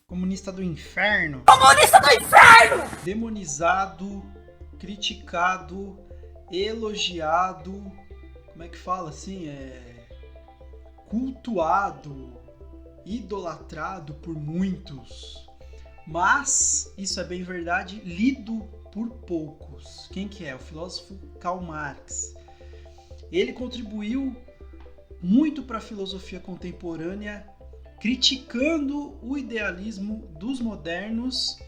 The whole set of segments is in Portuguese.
Comunista do inferno. Comunista do inferno! Demonizado, criticado, elogiado, como é que fala assim? Cultuado, idolatrado por muitos. Mas, isso é bem verdade, lido por poucos. Quem que é? O filósofo Karl Marx. Ele contribuiu muito para a filosofia contemporânea, criticando o idealismo dos modernos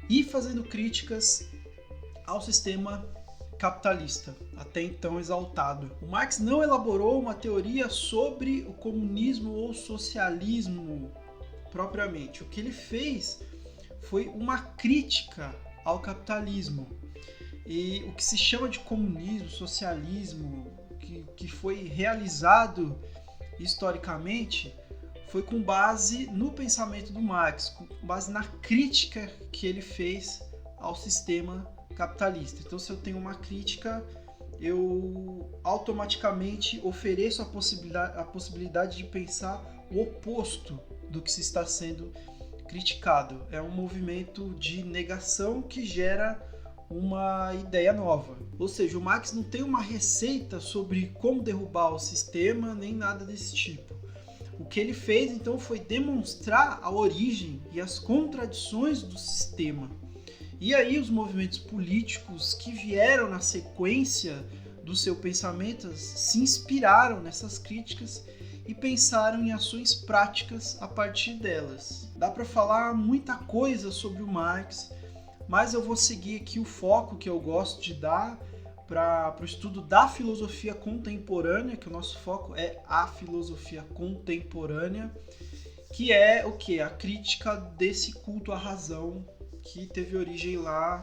e fazendo críticas ao sistema capitalista, até então exaltado. O Marx não elaborou uma teoria sobre o comunismo ou socialismo propriamente. O que ele fez foi uma crítica ao capitalismo. E o que se chama de comunismo, socialismo, que foi realizado historicamente, foi com base no pensamento do Marx, com base na crítica que ele fez ao sistema capitalista. Então, se eu tenho uma crítica, eu automaticamente ofereço a possibilidade de pensar o oposto do que se está sendo criticado. É um movimento de negação que gera uma ideia nova. Ou seja, o Marx não tem uma receita sobre como derrubar o sistema, nem nada desse tipo. O que ele fez, então, foi demonstrar a origem e as contradições do sistema. E aí os movimentos políticos que vieram na sequência do seu pensamento se inspiraram nessas críticas e pensaram em ações práticas a partir delas. Dá para falar muita coisa sobre o Marx, mas eu vou seguir aqui o foco que eu gosto de dar para o estudo da filosofia contemporânea, que o nosso foco é a filosofia contemporânea, que é o quê? A crítica desse culto à razão que teve origem lá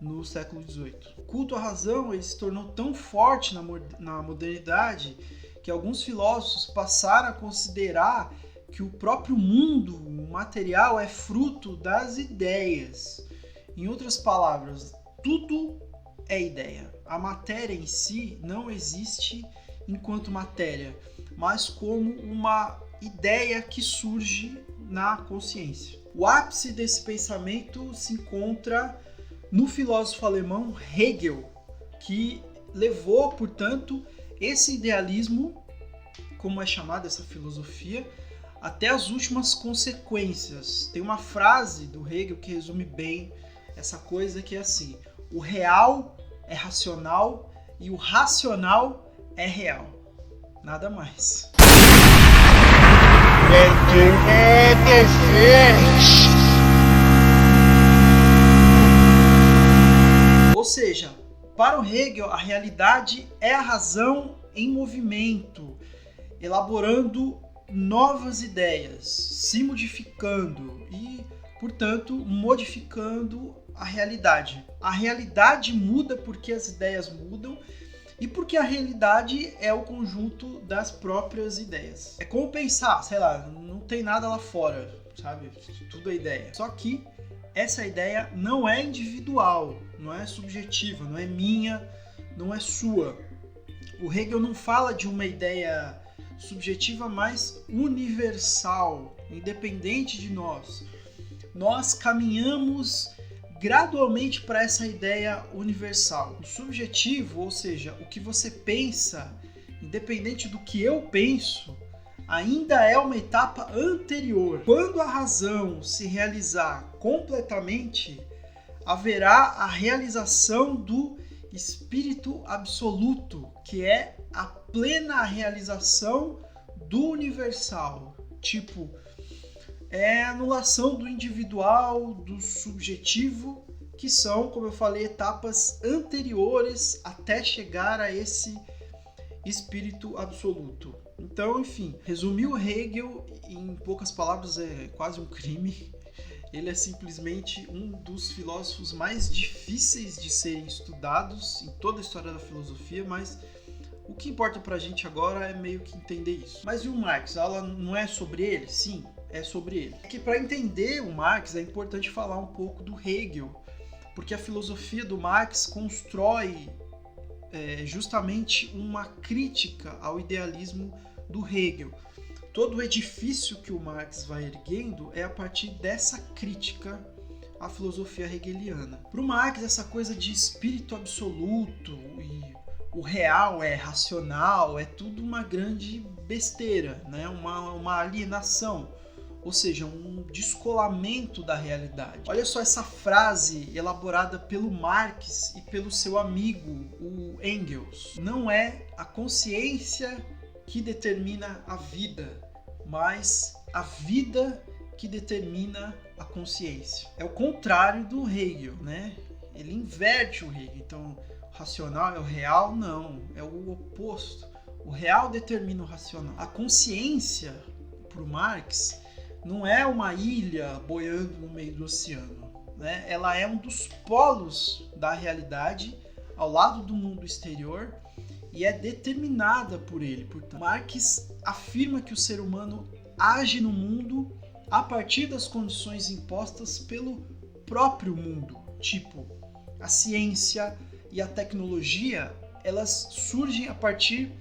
no século XVIII. O culto à razão ele se tornou tão forte na modernidade que alguns filósofos passaram a considerar que o próprio mundo material é fruto das ideias. Em outras palavras, tudo é ideia. A matéria em si não existe enquanto matéria, mas como uma ideia que surge na consciência. O ápice desse pensamento se encontra no filósofo alemão Hegel, que levou, portanto, esse idealismo, como é chamada essa filosofia, até as últimas consequências. Tem uma frase do Hegel que resume bem essa coisa, que é assim: o real é racional e o racional é real. Nada mais. Ou seja, para o Hegel, a realidade é a razão em movimento, elaborando novas ideias, se modificando e, portanto, modificando a realidade. A realidade muda porque as ideias mudam e porque a realidade é o conjunto das próprias ideias. É como pensar, sei lá, não tem nada lá fora, sabe? Tudo é ideia. Só que essa ideia não é individual, não é subjetiva, não é minha, não é sua. O Hegel não fala de uma ideia subjetiva, mas universal, independente de nós. Nós caminhamos gradualmente para essa ideia universal. O subjetivo, ou seja, o que você pensa, independente do que eu penso, ainda é uma etapa anterior. Quando a razão se realizar completamente, haverá a realização do espírito absoluto, que é a plena realização do universal. Tipo, é a anulação do individual, do subjetivo, que são, como eu falei, etapas anteriores até chegar a esse espírito absoluto. Então, enfim, resumir o Hegel em poucas palavras é quase um crime. Ele é simplesmente um dos filósofos mais difíceis de serem estudados em toda a história da filosofia, mas o que importa pra gente agora é meio que entender isso. Mas e o Marx? A aula não é sobre ele? Sim, é sobre ele. É que para entender o Marx é importante falar um pouco do Hegel, porque a filosofia do Marx constrói justamente uma crítica ao idealismo do Hegel. todo o edifício que o Marx vai erguendo é a partir dessa crítica à filosofia hegeliana. Para o Marx, essa coisa de espírito absoluto e o real é racional, é tudo uma grande besteira, né? uma alienação, ou seja, um descolamento da realidade. Olha só essa frase elaborada pelo Marx e pelo seu amigo, o Engels. Não é a consciência que determina a vida, mas a vida que determina a consciência. É o contrário do Hegel, né? Ele inverte o Hegel. Então, o racional é o real? Não, é o oposto. O real determina o racional. A consciência, para o Marx, não é uma ilha boiando no meio do oceano, né? Ela é um dos polos da realidade ao lado do mundo exterior e é determinada por ele. Portanto, Marx afirma que o ser humano age no mundo a partir das condições impostas pelo próprio mundo. Tipo, a ciência e a tecnologia, elas surgem a partir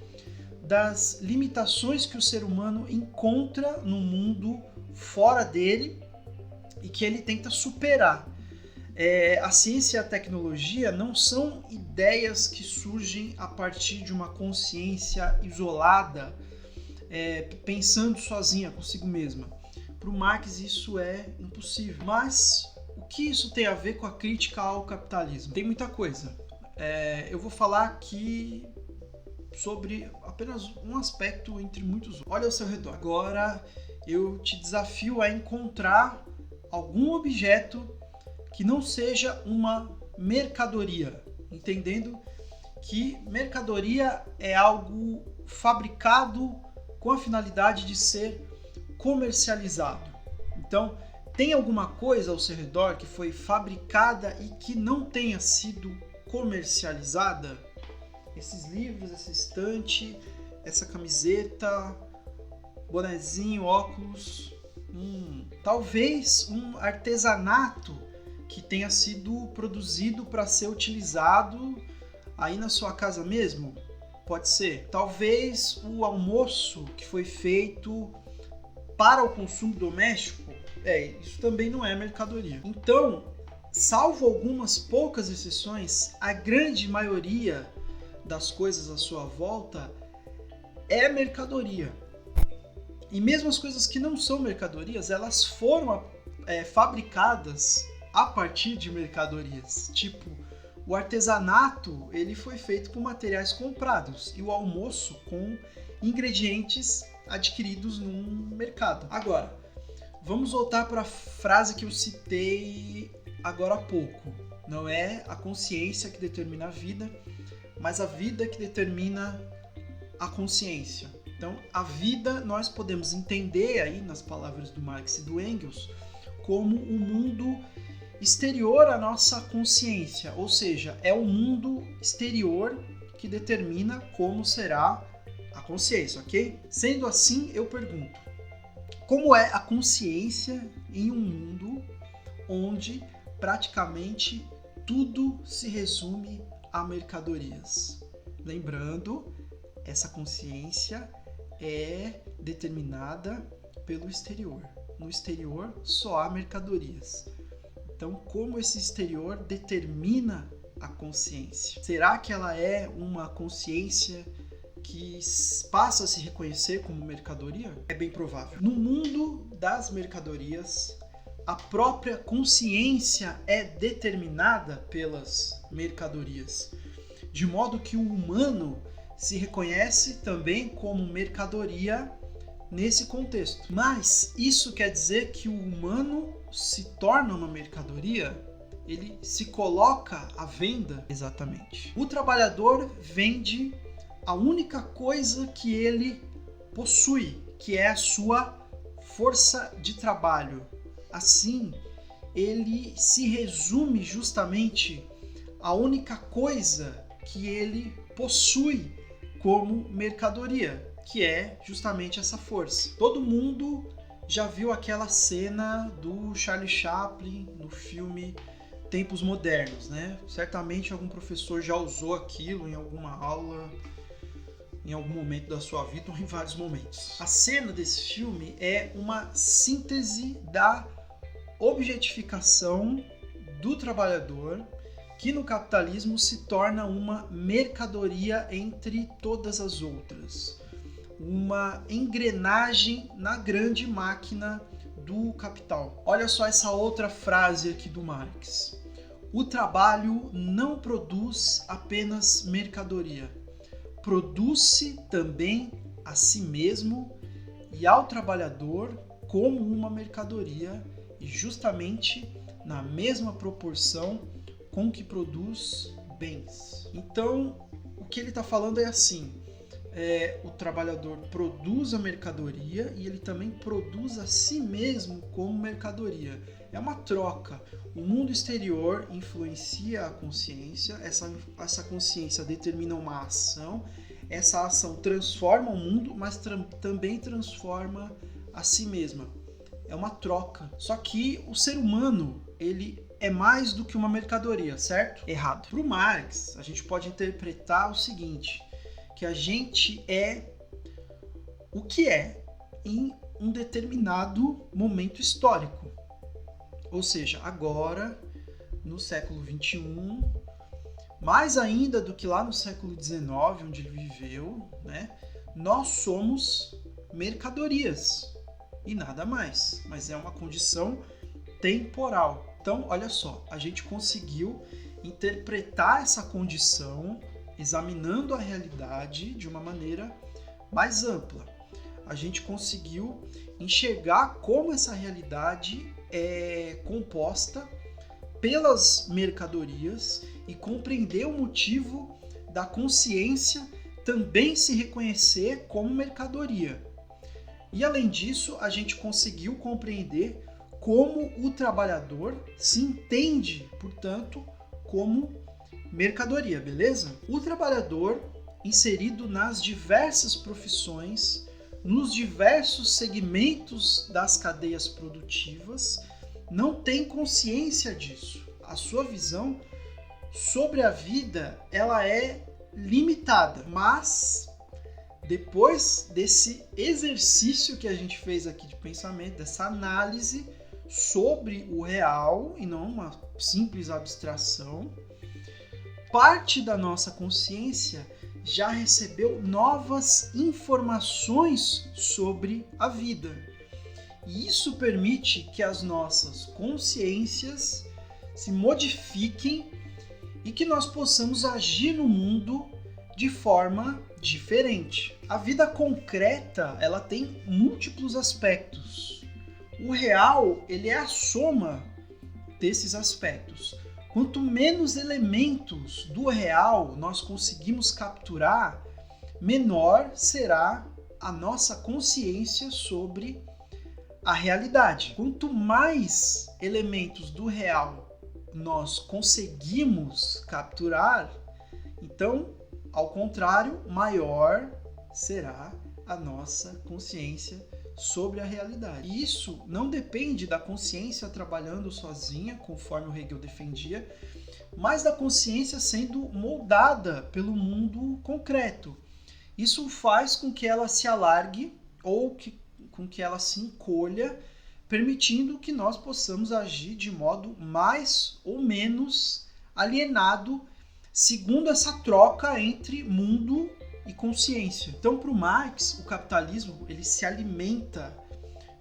das limitações que o ser humano encontra no mundo fora dele e que ele tenta superar. A ciência e a tecnologia não são ideias que surgem a partir de uma consciência isolada, pensando sozinha consigo mesma. Para o Marx isso é impossível. Mas o que isso tem a ver com a crítica ao capitalismo? Tem muita coisa. Eu vou falar aqui sobre apenas um aspecto entre muitos outros. Olha ao seu redor. Agora eu te desafio a encontrar algum objeto que não seja uma mercadoria, entendendo que mercadoria é algo fabricado com a finalidade de ser comercializado. Então, tem alguma coisa ao seu redor que foi fabricada e que não tenha sido comercializada? Esses livros, essa estante, essa camiseta, bonezinho, óculos, talvez um artesanato que tenha sido produzido para ser utilizado aí na sua casa mesmo, pode ser. Talvez o almoço que foi feito para o consumo doméstico, isso também não é mercadoria. Então, salvo algumas poucas exceções, a grande maioria das coisas à sua volta é mercadoria. E mesmo as coisas que não são mercadorias, elas foram fabricadas a partir de mercadorias. Tipo, o artesanato ele foi feito com materiais comprados e o almoço com ingredientes adquiridos num mercado. Agora, vamos voltar para a frase que eu citei agora há pouco. Não é a consciência que determina a vida, mas a vida que determina a consciência. Então, a vida nós podemos entender aí nas palavras do Marx e do Engels como o mundo exterior à nossa consciência, ou seja, é o mundo exterior que determina como será a consciência, ok? Sendo assim, eu pergunto, como é a consciência em um mundo onde praticamente tudo se resume a mercadorias? Lembrando, essa consciência é determinada pelo exterior. No exterior só há mercadorias. Então, como esse exterior determina a consciência? Será que ela é uma consciência que passa a se reconhecer como mercadoria? É bem provável. No mundo das mercadorias, a própria consciência é determinada pelas mercadorias, de modo que o humano se reconhece também como mercadoria nesse contexto. Mas isso quer dizer que o humano se torna uma mercadoria? Ele se coloca à venda? Exatamente. O trabalhador vende a única coisa que ele possui, que é a sua força de trabalho. Assim, ele se resume justamente à única coisa que ele possui como mercadoria, que é justamente essa força. Todo mundo já viu aquela cena do Charlie Chaplin no filme Tempos Modernos, né? Certamente algum professor já usou aquilo em alguma aula em algum momento da sua vida ou em vários momentos. A cena desse filme é uma síntese da objetificação do trabalhador, que no capitalismo se torna uma mercadoria entre todas as outras, uma engrenagem na grande máquina do capital. Olha só essa outra frase aqui do Marx. O trabalho não produz apenas mercadoria, produz-se também a si mesmo e ao trabalhador como uma mercadoria e justamente na mesma proporção com que produz bens. Então, o que ele está falando é assim, o trabalhador produz a mercadoria e ele também produz a si mesmo como mercadoria. É uma troca. O mundo exterior influencia a consciência, essa consciência determina uma ação, essa ação transforma o mundo, mas também transforma a si mesma. É uma troca. Só que o ser humano, ele é mais do que uma mercadoria, certo? Errado. Para o Marx, a gente pode interpretar o seguinte, que a gente é o que é em um determinado momento histórico. Ou seja, agora, no século XXI, mais ainda do que lá no século XIX, onde ele viveu, né, nós somos mercadorias e nada mais, mas é uma condição temporal. Então, olha só, a gente conseguiu interpretar essa condição examinando a realidade de uma maneira mais ampla. A gente conseguiu enxergar como essa realidade é composta pelas mercadorias e compreender o motivo da consciência também se reconhecer como mercadoria. E além disso, a gente conseguiu compreender como o trabalhador se entende, portanto, como mercadoria, beleza? O trabalhador, inserido nas diversas profissões, nos diversos segmentos das cadeias produtivas, não tem consciência disso. A sua visão sobre a vida, ela é limitada, mas depois desse exercício que a gente fez aqui de pensamento, dessa análise sobre o real e não uma simples abstração, parte da nossa consciência já recebeu novas informações sobre a vida. E isso permite que as nossas consciências se modifiquem e que nós possamos agir no mundo de forma diferente. A vida concreta, ela tem múltiplos aspectos. O real, ele é a soma desses aspectos. Quanto menos elementos do real nós conseguimos capturar, menor será a nossa consciência sobre a realidade. Quanto mais elementos do real nós conseguimos capturar, então, ao contrário, maior será a nossa consciência sobre a realidade. E isso não depende da consciência trabalhando sozinha, conforme o Hegel defendia, mas da consciência sendo moldada pelo mundo concreto. Isso faz com que ela se alargue ou com que ela se encolha, permitindo que nós possamos agir de modo mais ou menos alienado, segundo essa troca entre mundo e consciência. Então, para o Marx, o capitalismo ele se alimenta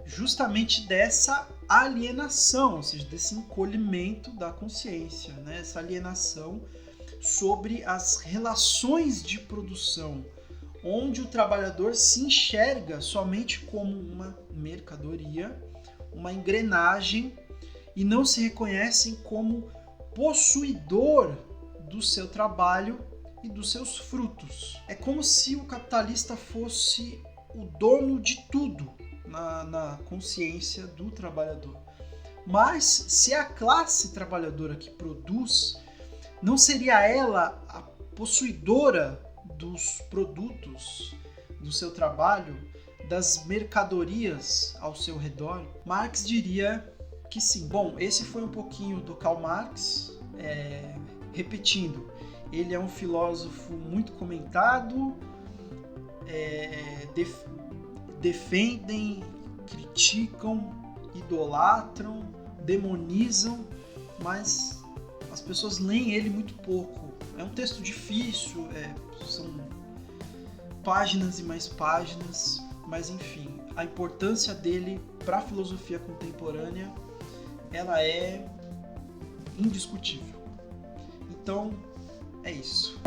justamente dessa alienação, ou seja, desse encolhimento da consciência, né? Essa alienação sobre as relações de produção, onde o trabalhador se enxerga somente como uma mercadoria, uma engrenagem, e não se reconhecem como possuidor do seu trabalho e dos seus frutos. É como se o capitalista fosse o dono de tudo na consciência do trabalhador. Mas se a classe trabalhadora que produz, não seria ela a possuidora dos produtos do seu trabalho, das mercadorias ao seu redor? Marx diria que sim. Bom, esse foi um pouquinho do Karl Marx. Repetindo, ele é um filósofo muito comentado, defendem, criticam, idolatram, demonizam, mas as pessoas leem ele muito pouco. É um texto difícil, são páginas e mais páginas, mas enfim, a importância dele para a filosofia contemporânea, ela é indiscutível. Então, é isso.